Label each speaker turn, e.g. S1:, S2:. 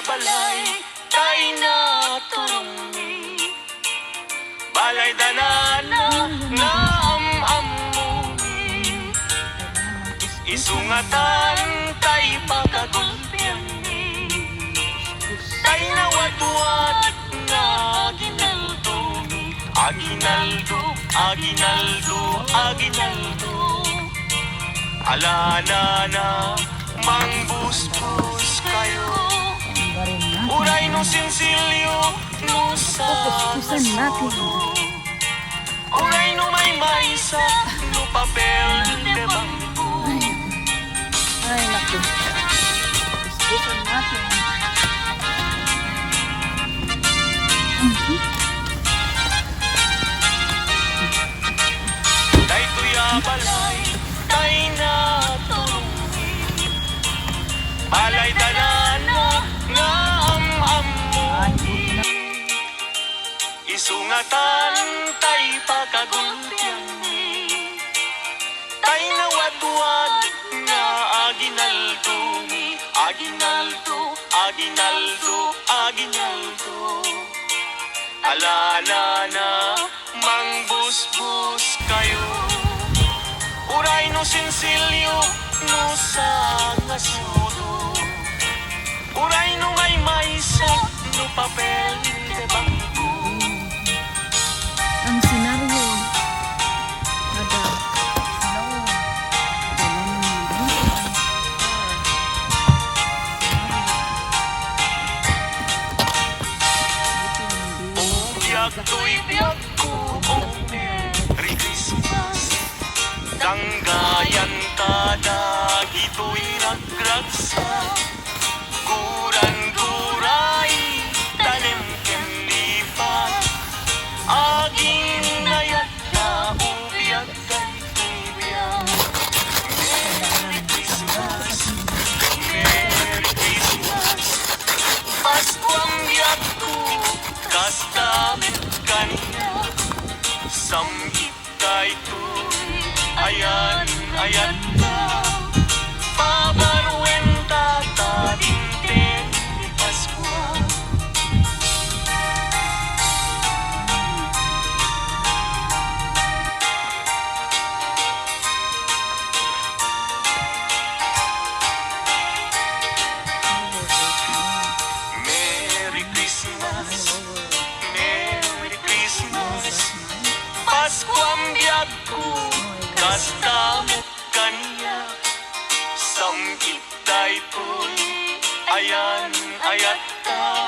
S1: balay, tay na turumi. Balay danana nga am-amumi. Isungatan tay pagkagulpiani. Tay na wadwad nga ginaldumi. Aginaldo, aginaldo, aginaldo. Alana na mangbus-bus kayo. Uray no sinsilyo no sa kasudo. Uray no may maisa no papel de bangko.
S2: Ay, naku. Ispusan natin.
S1: Tay tuya balay, tay na turumi. Balay danana nga am-amumi. Isungatan tay pagkagulpiani. Tay na wadwad nga aginaldumi. Aginaldo, aginaldo, aginaldo. Alana na mangbus-bus kayo. Uray no sinsilyo no sa ngasudo. Uray no may maisa no papel de bangko.
S2: Ang senaryo. Ada.
S1: Biyak to'y biyak ko, oh Merry Christmas. Danggayan kada gito'y nagragsak. Guran-guray, tanim kendipat. Aging nayat na ubiyak kay tibiyang. Merry Christmas, Merry Christmas. Paskuang biyak ko, kastamit kaniya. Samgit kay tuwi, ayan, ayan na. Pabaruin tatadintin ni Paskwa. Merry Christmas, Merry Christmas. Paskuang biyak ko, kastamit kaniya. Samgit tayo tuloy, ayan, ayat ka.